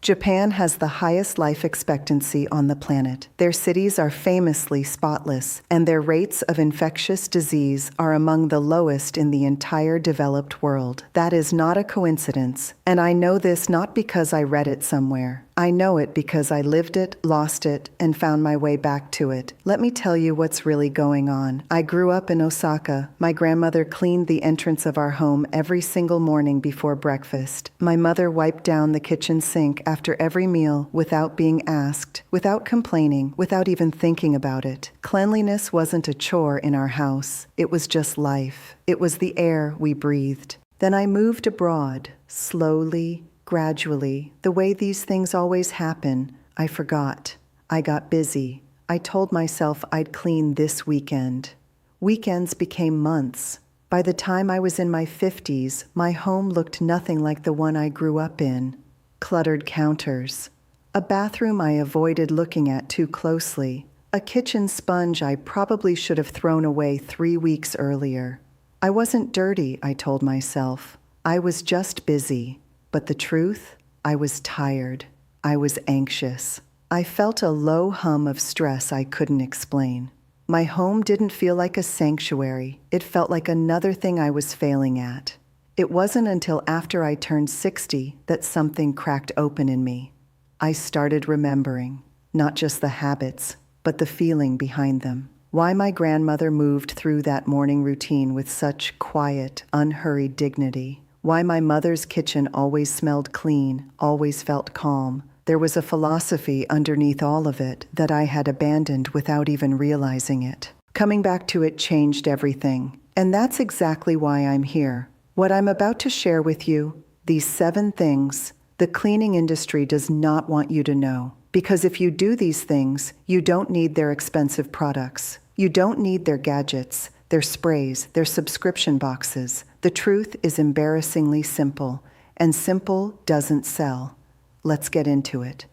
Japan has the highest life expectancy on the planet. Their cities are famously spotless, and their rates of infectious disease are among the lowest in the entire developed world. That is not a coincidence, and I know this not because I read it somewhere. I know it because I lived it, lost it, and found my way back to it. Let me tell you what's really going on. I grew up in Osaka. My grandmother cleaned the entrance of our home every single morning before breakfast. My mother wiped down the kitchen sink after every meal without being asked, without complaining, without even thinking about it. Cleanliness wasn't a chore in our house. It was just life. It was the air we breathed. Then I moved abroad, slowly, gradually, the way these things always happen. I forgot. I got busy. I told myself I'd clean this weekend. Weekends became months. By the time I was in my 50s, my home looked nothing like the one I grew up in. Cluttered counters. A bathroom I avoided looking at too closely. A kitchen sponge I probably should have thrown away 3 weeks earlier. I wasn't dirty, I told myself. I was just busy. But the truth? I was tired. I was anxious. I felt a low hum of stress I couldn't explain. My home didn't feel like a sanctuary. It felt like another thing I was failing at. It wasn't until after I turned 60 that something cracked open in me. I started remembering, not just the habits, but the feeling behind them. Why my grandmother moved through that morning routine with such quiet, unhurried dignity. Why my mother's kitchen always smelled clean, always felt calm. There was a philosophy underneath all of it that I had abandoned without even realizing it. Coming back to it changed everything. And that's exactly why I'm here. What I'm about to share with you, these 7 things, the cleaning industry does not want you to know. Because if you do these things, you don't need their expensive products. You don't need their gadgets, their sprays, their subscription boxes. The truth is embarrassingly simple, and simple doesn't sell. Let's get into it.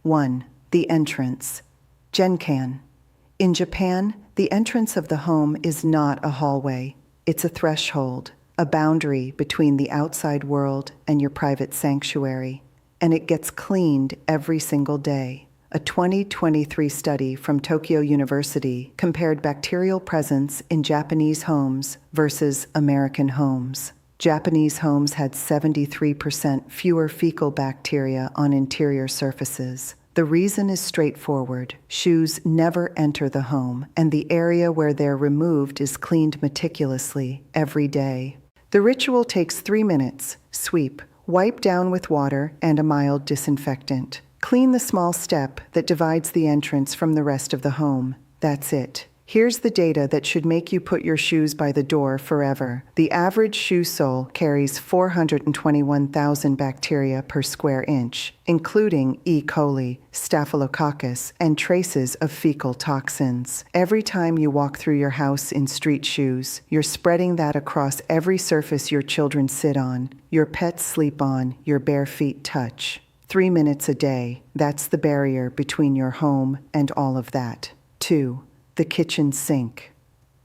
1. The entrance. Genkan. In Japan, the entrance of the home is not a hallway. It's a threshold, a boundary between the outside world and your private sanctuary. And it gets cleaned every single day. A 2023 study from Tokyo University compared bacterial presence in Japanese homes versus American homes. Japanese homes had 73% fewer fecal bacteria on interior surfaces. The reason is straightforward. Shoes never enter the home, and the area where they're removed is cleaned meticulously every day. The ritual takes 3 minutes. Sweep, wipe down with water and a mild disinfectant. Clean the small step that divides the entrance from the rest of the home. That's it. Here's the data that should make you put your shoes by the door forever. The average shoe sole carries 421,000 bacteria per square inch, including E. coli, staphylococcus, and traces of fecal toxins. Every time you walk through your house in street shoes, you're spreading that across every surface your children sit on, your pets sleep on, your bare feet touch. 3 minutes a day, that's the barrier between your home and all of that. 2. The kitchen sink.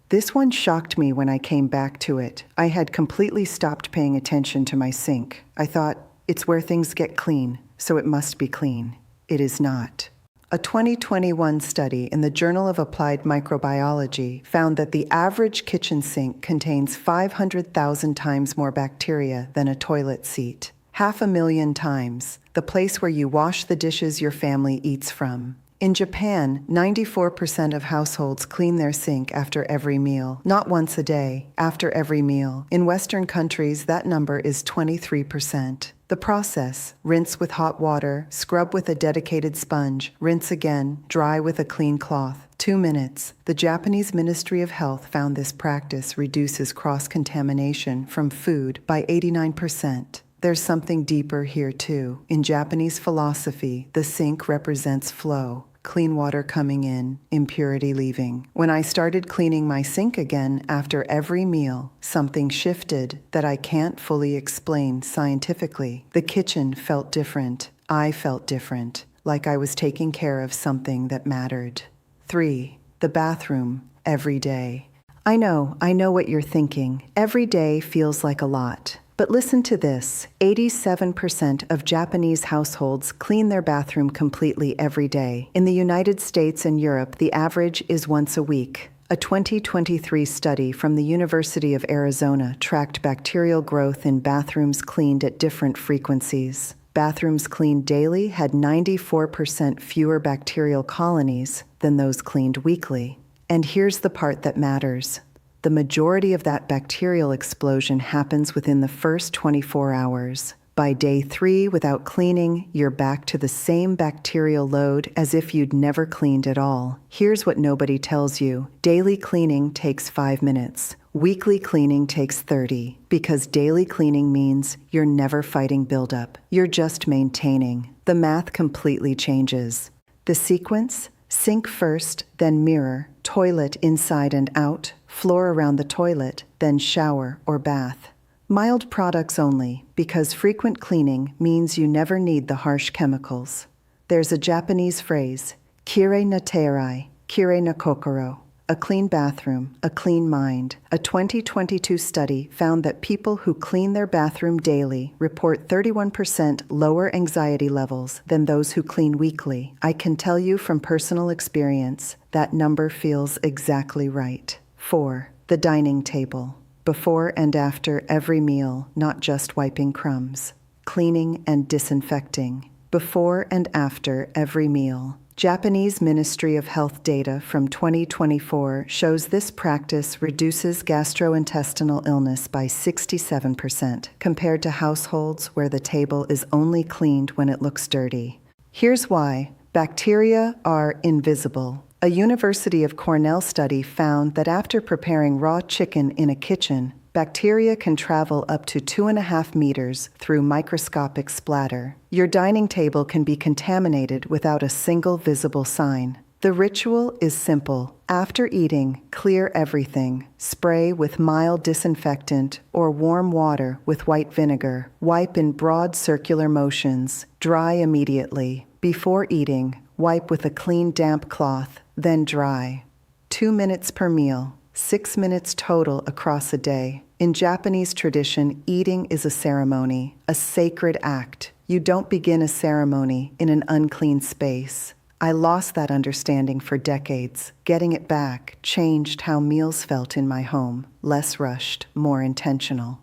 This one shocked me when I came back to it. I had completely stopped paying attention to my sink. I thought, it's where things get clean, so it must be clean. It is not. A 2021 study in the Journal of Applied Microbiology found that the average kitchen sink contains 500,000 times more bacteria than a toilet seat. 500,000 times, the place where you wash the dishes your family eats from. In Japan, 94% of households clean their sink after every meal. Not once a day, after every meal. In Western countries, that number is 23%. The process: rinse with hot water, scrub with a dedicated sponge, rinse again, dry with a clean cloth. 2 minutes. The Japanese Ministry of Health found this practice reduces cross-contamination from food by 89%. There's something deeper here too. In Japanese philosophy, the sink represents flow. Clean water coming in, impurity leaving. When I started cleaning my sink again after every meal, something shifted that I can't fully explain scientifically. The kitchen felt different. I felt different, like I was taking care of something that mattered. 3. The bathroom, every day. I know what you're thinking. Every day feels like a lot. But listen to this: 87% of Japanese households clean their bathroom completely every day. In the United States and Europe, the average is once a week. A 2023 study from the University of Arizona tracked bacterial growth in bathrooms cleaned at different frequencies. Bathrooms cleaned daily had 94% fewer bacterial colonies than those cleaned weekly. And here's the part that matters: the majority of that bacterial explosion happens within the first 24 hours. By day 3, without cleaning, you're back to the same bacterial load as if you'd never cleaned at all. Here's what nobody tells you: daily cleaning takes 5 minutes. Weekly cleaning takes 30, because daily cleaning means you're never fighting buildup. You're just maintaining. The math completely changes. The sequence: sink first, then mirror, toilet inside and out, floor around the toilet, then shower or bath. Mild products only, because frequent cleaning means you never need the harsh chemicals. There's a Japanese phrase: kire na teirai, kire na kokoro. A clean bathroom, a clean mind. A 2022 study found that people who clean their bathroom daily report 31% lower anxiety levels than those who clean weekly. I can tell you from personal experience, that number feels exactly right. 4. The dining table. Before and after every meal, not just wiping crumbs. Cleaning and disinfecting. Before and after every meal. Japanese Ministry of Health data from 2024 shows this practice reduces gastrointestinal illness by 67% compared to households where the table is only cleaned when it looks dirty. Here's why: bacteria are invisible. A University of Cornell study found that after preparing raw chicken in a kitchen, bacteria can travel up to 2.5 meters through microscopic splatter. Your dining table can be contaminated without a single visible sign. The ritual is simple. After eating, clear everything. Spray with mild disinfectant or warm water with white vinegar. Wipe in broad circular motions. Dry immediately. Before eating, wipe with a clean damp cloth, then dry. 2 minutes per meal. 6 minutes total across a day. In Japanese tradition, eating is a ceremony, a sacred act. You don't begin a ceremony in an unclean space. I lost that understanding for decades. Getting it back changed how meals felt in my home. Less rushed, more intentional.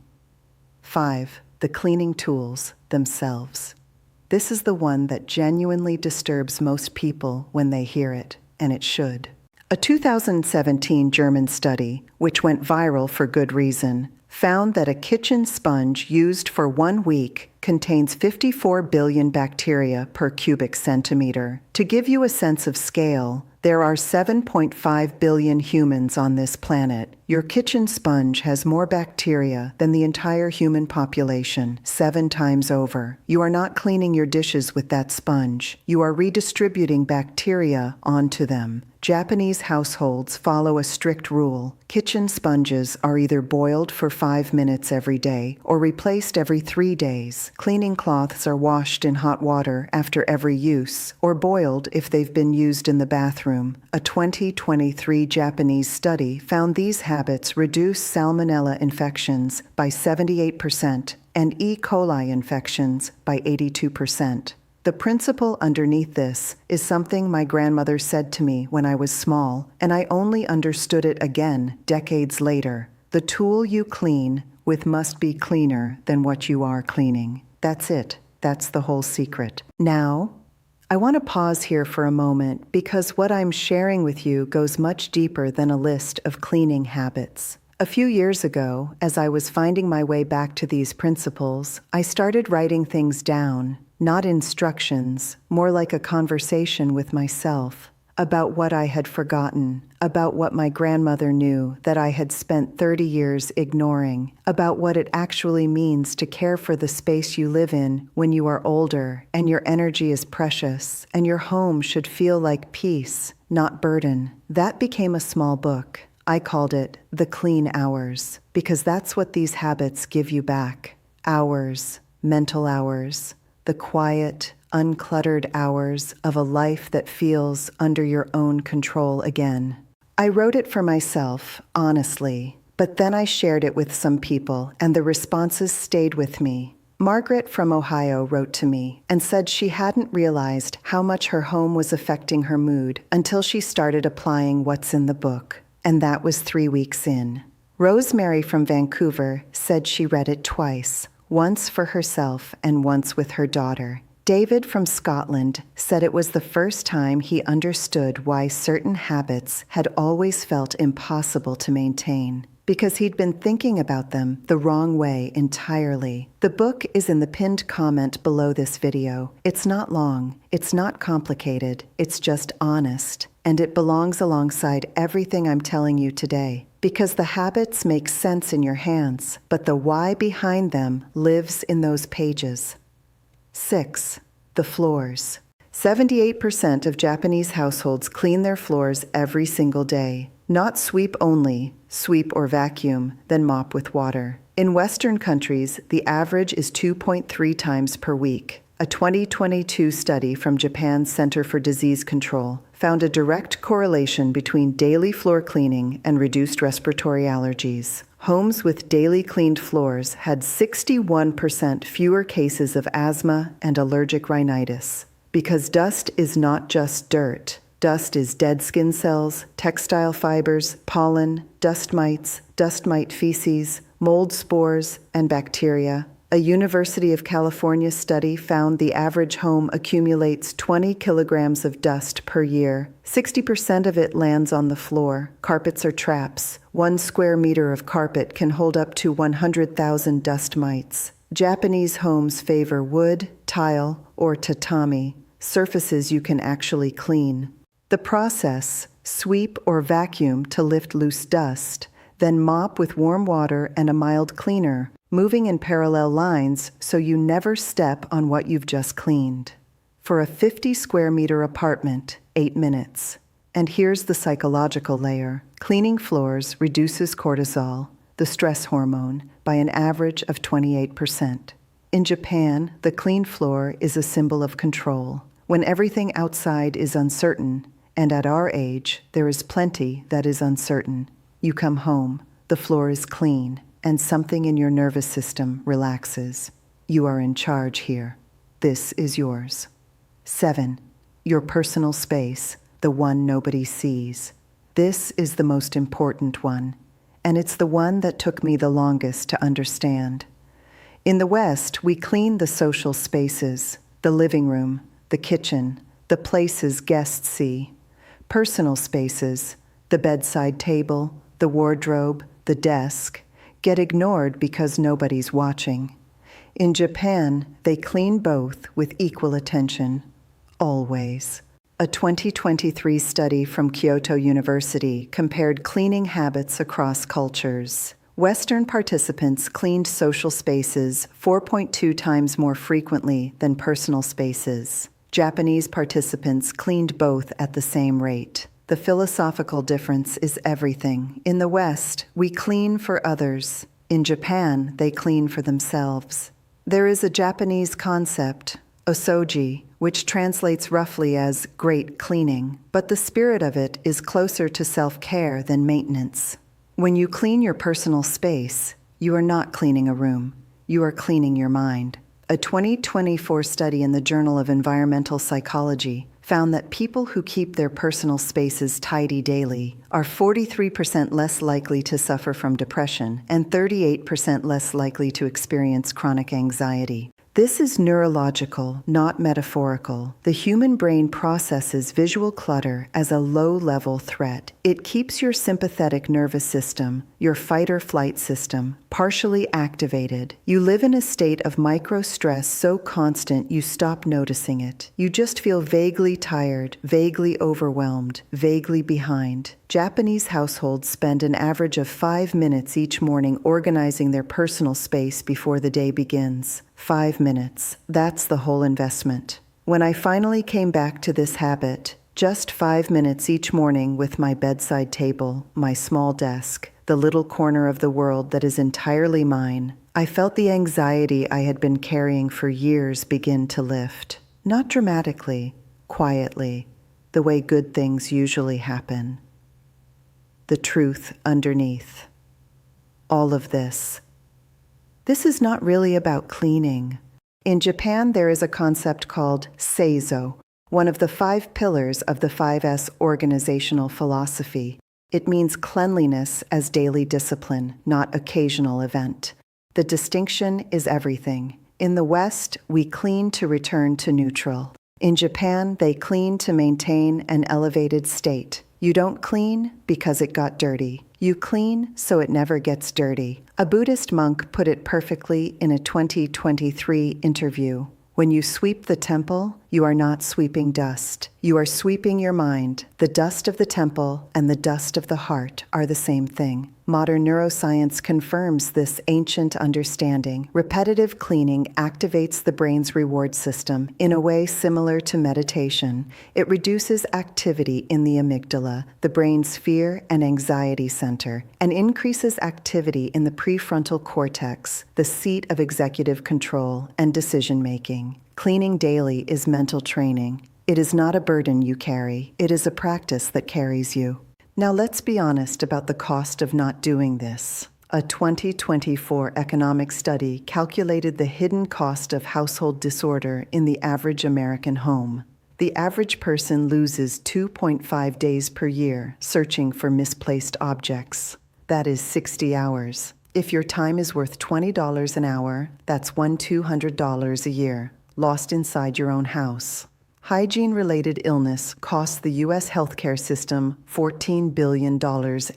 5. The cleaning tools themselves. This is the one that genuinely disturbs most people when they hear it, and it should. A 2017 German study, which went viral for good reason, found that a kitchen sponge used for 1 week contains 54 billion bacteria per cubic centimeter. To give you a sense of scale, there are 7.5 billion humans on this planet. Your kitchen sponge has more bacteria than the entire human population, 7 times over. You are not cleaning your dishes with that sponge. You are redistributing bacteria onto them. Japanese households follow a strict rule. Kitchen sponges are either boiled for 5 minutes every day or replaced every 3 days. Cleaning cloths are washed in hot water after every use, or boiled if they've been used in the bathroom. A 2023 Japanese study found these habits reduce salmonella infections by 78% and E. coli infections by 82%. The principle underneath this is something my grandmother said to me when I was small, and I only understood it again decades later. The tool you clean with must be cleaner than what you are cleaning. That's it. That's the whole secret. Now, I want to pause here for a moment because what I'm sharing with you goes much deeper than a list of cleaning habits. A few years ago, as I was finding my way back to these principles, I started writing things down. Not instructions, more like a conversation with myself about what I had forgotten, about what my grandmother knew that I had spent 30 years ignoring, about what it actually means to care for the space you live in when you are older and your energy is precious and your home should feel like peace, not burden. That became a small book. I called it The Clean Hours, because that's what these habits give you back. Hours, mental hours. The quiet, uncluttered hours of a life that feels under your own control again. I wrote it for myself, honestly, But then I shared it with some people, and the responses stayed with me. Margaret from Ohio wrote to me and said she hadn't realized how much her home was affecting her mood until she started applying what's in the book, and that was 3 weeks in. Rosemary from Vancouver said she read it twice, once for herself and once with her daughter. David from Scotland said it was the first time he understood why certain habits had always felt impossible to maintain, because he'd been thinking about them the wrong way entirely. The book is in the pinned comment below this video. It's not long, it's not complicated, it's just honest, and it belongs alongside everything I'm telling you today. Because the habits make sense in your hands, but the why behind them lives in those pages. 6. The floors. 78% of Japanese households clean their floors every single day. Not sweep only, sweep or vacuum, then mop with water. In Western countries, the average is 2.3 times per week. A 2022 study from Japan's Center for Disease Control found a direct correlation between daily floor cleaning and reduced respiratory allergies. Homes with daily cleaned floors had 61% fewer cases of asthma and allergic rhinitis. Because dust is not just dirt. Dust is dead skin cells, textile fibers, pollen, dust mites, dust mite feces, mold spores, and bacteria. A University of California study found the average home accumulates 20 kilograms of dust per year. 60% of it lands on the floor. Carpets are traps. 1 square meter of carpet can hold up to 100,000 dust mites. Japanese homes favor wood, tile, or tatami, surfaces you can actually clean. The process: sweep or vacuum to lift loose dust, then mop with warm water and a mild cleaner, moving in parallel lines so you never step on what you've just cleaned. For a 50 square meter apartment, 8 minutes. And here's the psychological layer. Cleaning floors reduces cortisol, the stress hormone, by an average of 28%. In Japan, the clean floor is a symbol of control. When everything outside is uncertain, and at our age, there is plenty that is uncertain. You come home, the floor is clean, and something in your nervous system relaxes. You are in charge here. This is yours. 7. Your personal space, the one nobody sees. This is the most important one, and it's the one that took me the longest to understand. In the West, we clean the social spaces, the living room, the kitchen, the places guests see. Personal spaces, the bedside table, the wardrobe, the desk, get ignored because nobody's watching. In Japan, they clean both with equal attention, always. A 2023 study from Kyoto University compared cleaning habits across cultures. Western participants cleaned social spaces 4.2 times more frequently than personal spaces. Japanese participants cleaned both at the same rate. The philosophical difference is everything. In the West, we clean for others. In Japan, they clean for themselves. There is a Japanese concept, osoji, which translates roughly as great cleaning, but the spirit of it is closer to self-care than maintenance. When you clean your personal space, you are not cleaning a room. You are cleaning your mind. A 2024 study in the Journal of Environmental Psychology found that people who keep their personal spaces tidy daily are 43% less likely to suffer from depression and 38% less likely to experience chronic anxiety. This is neurological, not metaphorical. The human brain processes visual clutter as a low-level threat. It keeps your sympathetic nervous system, your fight-or-flight system, partially activated. You live in a state of micro-stress so constant you stop noticing it. You just feel vaguely tired, vaguely overwhelmed, vaguely behind. Japanese households spend an average of 5 minutes each morning organizing their personal space before the day begins. 5 minutes. That's the whole investment. When I finally came back to this habit, just 5 minutes each morning with my bedside table, my small desk, the little corner of the world that is entirely mine, I felt the anxiety I had been carrying for years begin to lift. Not dramatically, quietly, the way good things usually happen. The truth underneath. all of this. This is not really about cleaning. In Japan, there is a concept called Seizo, one of the 5 pillars of the 5S organizational philosophy. It means cleanliness as daily discipline, not occasional event. The distinction is everything. In the West, we clean to return to neutral. In Japan, they clean to maintain an elevated state. You don't clean because it got dirty. You clean so it never gets dirty. A Buddhist monk put it perfectly in a 2023 interview. When you sweep the temple, you are not sweeping dust. You are sweeping your mind. The dust of the temple and the dust of the heart are the same thing. Modern neuroscience confirms this ancient understanding. Repetitive cleaning activates the brain's reward system in a way similar to meditation. It reduces activity in the amygdala, the brain's fear and anxiety center, and increases activity in the prefrontal cortex, the seat of executive control and decision-making. Cleaning daily is mental training. It is not a burden you carry. It is a practice that carries you. Now let's be honest about the cost of not doing this. A 2024 economic study calculated the hidden cost of household disorder in the average American home. The average person loses 2.5 days per year searching for misplaced objects. That is 60 hours. If your time is worth $20 an hour, that's $200 a year, lost inside your own house. Hygiene-related illness costs the U.S. healthcare system $14 billion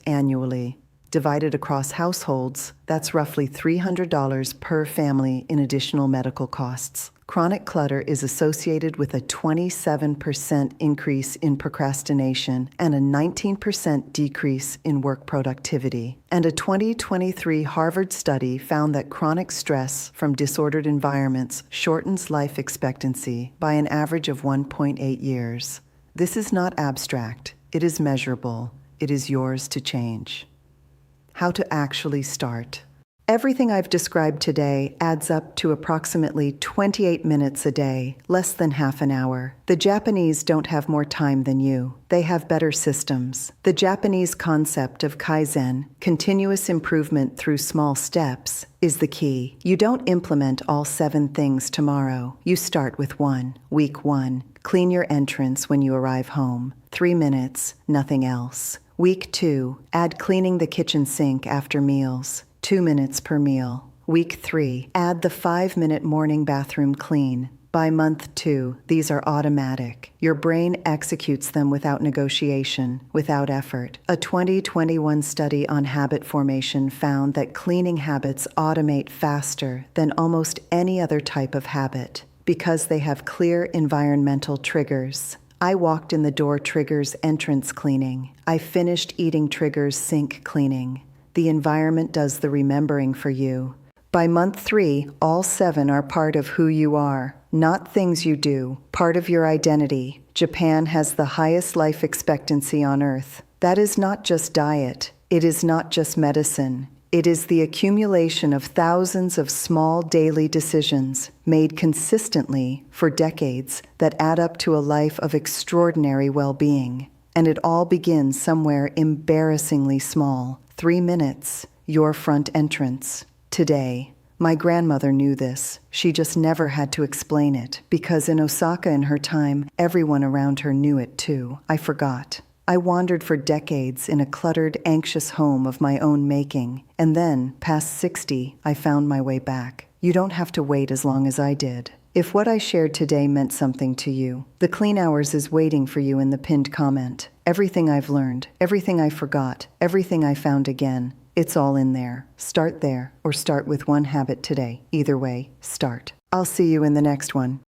annually. Divided across households, that's roughly $300 per family in additional medical costs. Chronic clutter is associated with a 27% increase in procrastination and a 19% decrease in work productivity. And a 2023 Harvard study found that chronic stress from disordered environments shortens life expectancy by an average of 1.8 years. This is not abstract. It is measurable. It is yours to change. How to actually start. Everything I've described today adds up to approximately 28 minutes a day, less than half an hour. The Japanese don't have more time than you. They have better systems. The Japanese concept of Kaizen, continuous improvement through small steps, is the key. You don't implement all 7 things tomorrow. You start with 1. Week 1. Clean your entrance when you arrive home. 3 minutes, nothing else. Week 2. Add cleaning the kitchen sink after meals. 2 minutes per meal. Week 3, add the 5-minute morning bathroom clean. By month 2, these are automatic. Your brain executes them without negotiation, without effort. A 2021 study on habit formation found that cleaning habits automate faster than almost any other type of habit because they have clear environmental triggers. I walked in the door triggers entrance cleaning. I finished eating triggers sink cleaning. The environment does the remembering for you. By month 3, all 7 are part of who you are, not things you do, part of your identity. Japan has the highest life expectancy on Earth. That is not just diet. It is not just medicine. It is the accumulation of thousands of small daily decisions made consistently for decades that add up to a life of extraordinary well-being. And it all begins somewhere embarrassingly small. 3 minutes, your front entrance. Today, my grandmother knew this. She just never had to explain it, because in Osaka in her time, everyone around her knew it too. I forgot. I wandered for decades in a cluttered, anxious home of my own making, and then, past 60, I found my way back. You don't have to wait as long as I did. If what I shared today meant something to you, The Clean Hours is waiting for you in the pinned comment. Everything I've learned, everything I forgot, everything I found again, it's all in there. Start there, or start with one habit today. Either way, start. I'll see you in the next one.